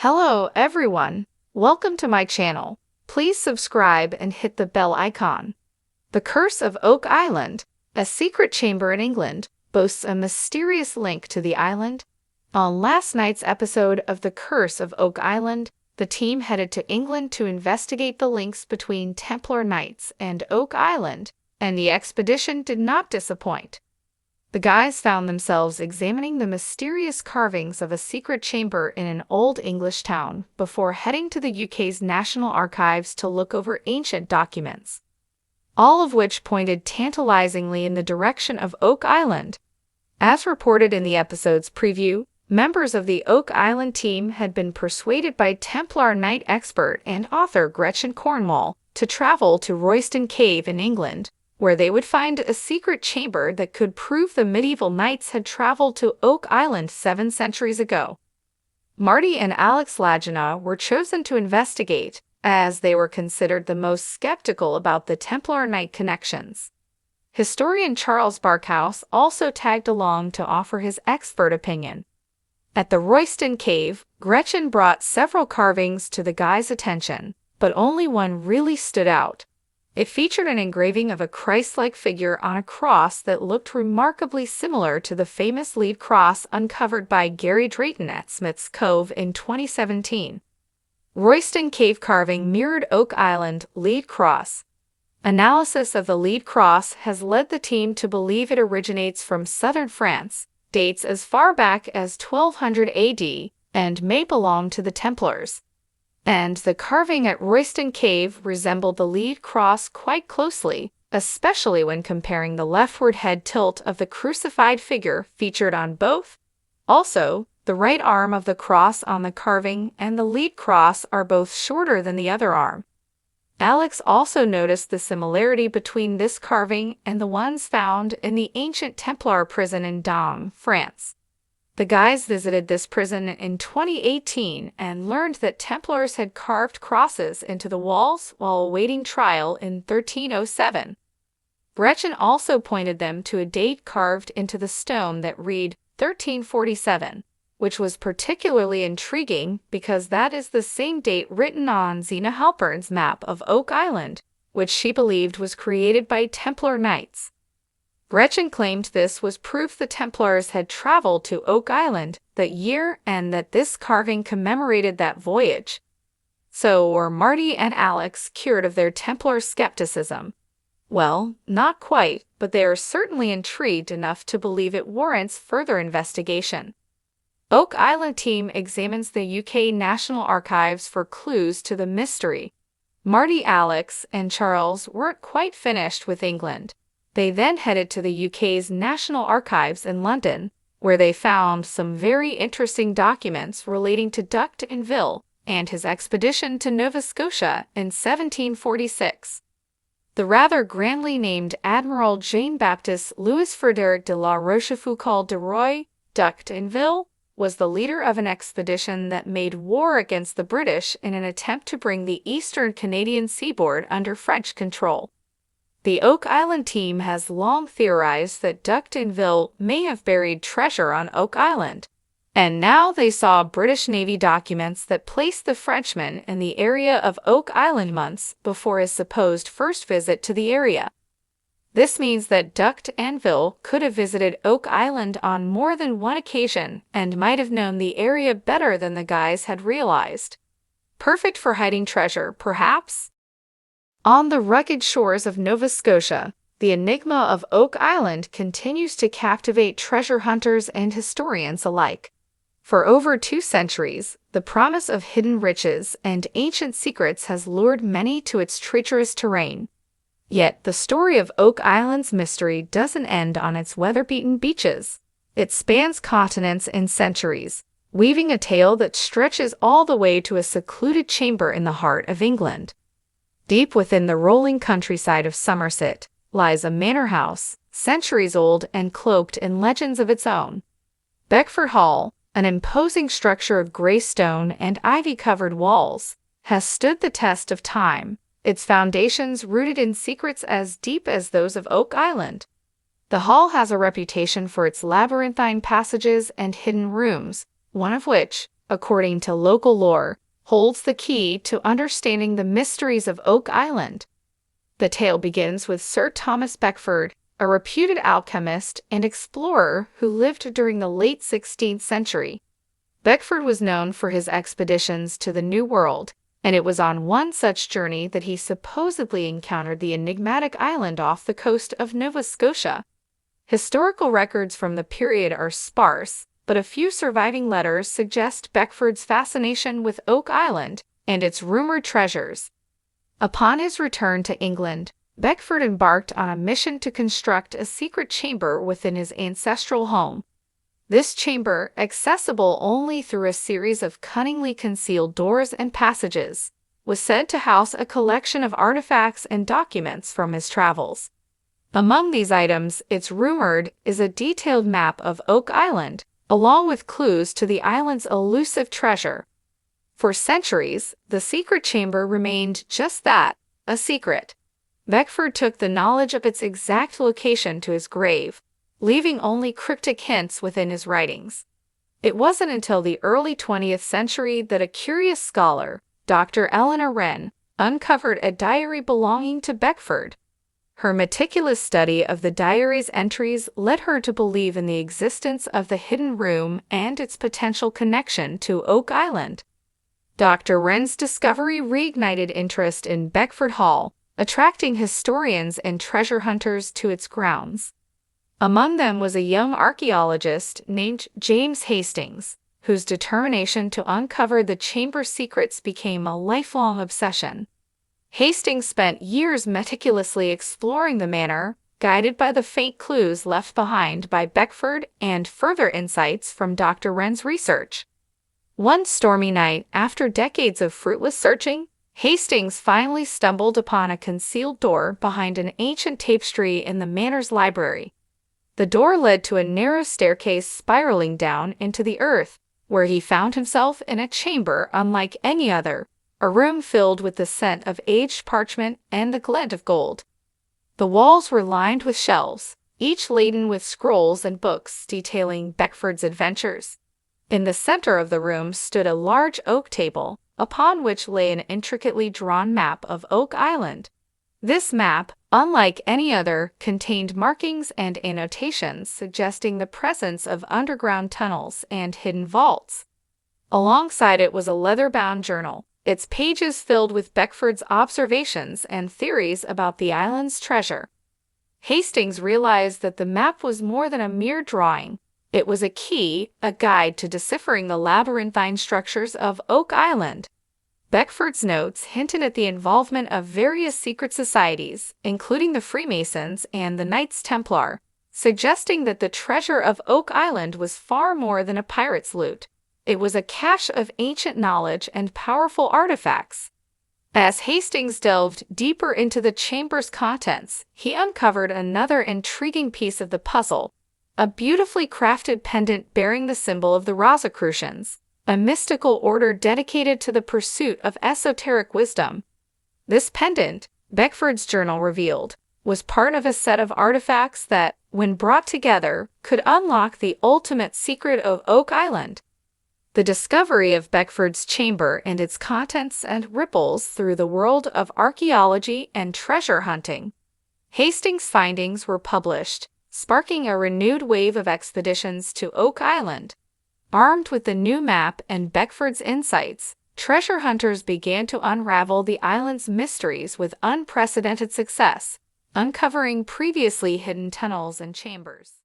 Hello, everyone. Welcome to my channel. Please subscribe and hit the bell icon. The Curse of Oak Island, a secret chamber in England, boasts a mysterious link to the island. On last night's episode of The Curse of Oak Island, the team headed to England to investigate the links between Templar Knights and Oak Island, and the expedition did not disappoint. The guys found themselves examining the mysterious carvings of a secret chamber in an old English town before heading to the UK's National Archives to look over ancient documents, all of which pointed tantalizingly in the direction of Oak Island. As reported in the episode's preview, members of the Oak Island team had been persuaded by Templar Knight expert and author Gretchen Cornwall to travel to Royston Cave in England, where they would find a secret chamber that could prove the medieval knights had traveled to Oak Island 7 centuries ago. Marty and Alex Lagina were chosen to investigate, as they were considered the most skeptical about the Templar Knight connections. Historian Charles Barkhouse also tagged along to offer his expert opinion. At the Royston Cave, Gretchen brought several carvings to the guys' attention, but only one really stood out. It featured an engraving of a Christ-like figure on a cross that looked remarkably similar to the famous lead cross uncovered by Gary Drayton at Smith's Cove in 2017. Royston Cave carving mirrored Oak Island lead cross. Analysis of the lead cross has led the team to believe it originates from southern France, dates as far back as 1200 AD, and may belong to the Templars. And the carving at Royston Cave resembled the lead cross quite closely, especially when comparing the leftward head tilt of the crucified figure featured on both. Also, the right arm of the cross on the carving and the lead cross are both shorter than the other arm. Alex also noticed the similarity between this carving and the ones found in the ancient Templar prison in Dom, France. The guys visited this prison in 2018 and learned that Templars had carved crosses into the walls while awaiting trial in 1307. Gretchen also pointed them to a date carved into the stone that read 1347, which was particularly intriguing because that is the same date written on Zena Halpern's map of Oak Island, which she believed was created by Templar Knights. Gretchen claimed this was proof the Templars had traveled to Oak Island that year and that this carving commemorated that voyage. So were Marty and Alex cured of their Templar skepticism? Well, not quite, but they are certainly intrigued enough to believe it warrants further investigation. Oak Island team examines the UK National Archives for clues to the mystery. Marty, Alex, and Charles weren't quite finished with England. They then headed to the UK's National Archives in London, where they found some very interesting documents relating to Duc d'Anville and his expedition to Nova Scotia in 1746. The rather grandly named Admiral Jean-Baptiste Louis Frédéric de la Rochefoucauld de Roy, Duc d'Anville, was the leader of an expedition that made war against the British in an attempt to bring the eastern Canadian seaboard under French control. The Oak Island team has long theorized that Duc d'Anville may have buried treasure on Oak Island, and now they saw British Navy documents that placed the Frenchman in the area of Oak Island months before his supposed first visit to the area. This means that Duc d'Anville could have visited Oak Island on more than one occasion and might have known the area better than the guys had realized. Perfect for hiding treasure, perhaps? On the rugged shores of Nova Scotia, the enigma of Oak Island continues to captivate treasure hunters and historians alike. For over 2 centuries, the promise of hidden riches and ancient secrets has lured many to its treacherous terrain. Yet the story of Oak Island's mystery doesn't end on its weather-beaten beaches. It spans continents and centuries, weaving a tale that stretches all the way to a secluded chamber in the heart of England. Deep within the rolling countryside of Somerset lies a manor house, centuries old and cloaked in legends of its own. Beckford Hall, an imposing structure of grey stone and ivy-covered walls, has stood the test of time, its foundations rooted in secrets as deep as those of Oak Island. The hall has a reputation for its labyrinthine passages and hidden rooms, one of which, according to local lore, holds the key to understanding the mysteries of Oak Island. The tale begins with Sir Thomas Beckford, a reputed alchemist and explorer who lived during the late 16th century. Beckford was known for his expeditions to the New World, and it was on one such journey that he supposedly encountered the enigmatic island off the coast of Nova Scotia. Historical records from the period are sparse, but a few surviving letters suggest Beckford's fascination with Oak Island and its rumored treasures. Upon his return to England, Beckford embarked on a mission to construct a secret chamber within his ancestral home. This chamber, accessible only through a series of cunningly concealed doors and passages, was said to house a collection of artifacts and documents from his travels. Among these items, it's rumored, is a detailed map of Oak Island, along with clues to the island's elusive treasure. For centuries, the secret chamber remained just that, a secret. Beckford took the knowledge of its exact location to his grave, leaving only cryptic hints within his writings. It wasn't until the early 20th century that a curious scholar, Dr. Eleanor Wren, uncovered a diary belonging to Beckford. Her meticulous study of the diary's entries led her to believe in the existence of the hidden room and its potential connection to Oak Island. Dr. Wren's discovery reignited interest in Beckford Hall, attracting historians and treasure hunters to its grounds. Among them was a young archaeologist named James Hastings, whose determination to uncover the chamber's secrets became a lifelong obsession. Hastings spent years meticulously exploring the manor, guided by the faint clues left behind by Beckford and further insights from Dr. Wren's research. One stormy night, after decades of fruitless searching, Hastings finally stumbled upon a concealed door behind an ancient tapestry in the manor's library. The door led to a narrow staircase spiraling down into the earth, where he found himself in a chamber unlike any other, a room filled with the scent of aged parchment and the glint of gold. The walls were lined with shelves, each laden with scrolls and books detailing Beckford's adventures. In the center of the room stood a large oak table, upon which lay an intricately drawn map of Oak Island. This map, unlike any other, contained markings and annotations suggesting the presence of underground tunnels and hidden vaults. Alongside it was a leather-bound journal, its pages filled with Beckford's observations and theories about the island's treasure. Hastings realized that the map was more than a mere drawing. It was a key, a guide to deciphering the labyrinthine structures of Oak Island. Beckford's notes hinted at the involvement of various secret societies, including the Freemasons and the Knights Templar, suggesting that the treasure of Oak Island was far more than a pirate's loot. It was a cache of ancient knowledge and powerful artifacts. As Hastings delved deeper into the chamber's contents, he uncovered another intriguing piece of the puzzle, a beautifully crafted pendant bearing the symbol of the Rosicrucians, a mystical order dedicated to the pursuit of esoteric wisdom. This pendant, Beckford's journal revealed, was part of a set of artifacts that, when brought together, could unlock the ultimate secret of Oak Island. The discovery of Beckford's chamber and its contents sent ripples through the world of archaeology and treasure hunting. Hastings' findings were published, sparking a renewed wave of expeditions to Oak Island. Armed with the new map and Beckford's insights, treasure hunters began to unravel the island's mysteries with unprecedented success, uncovering previously hidden tunnels and chambers.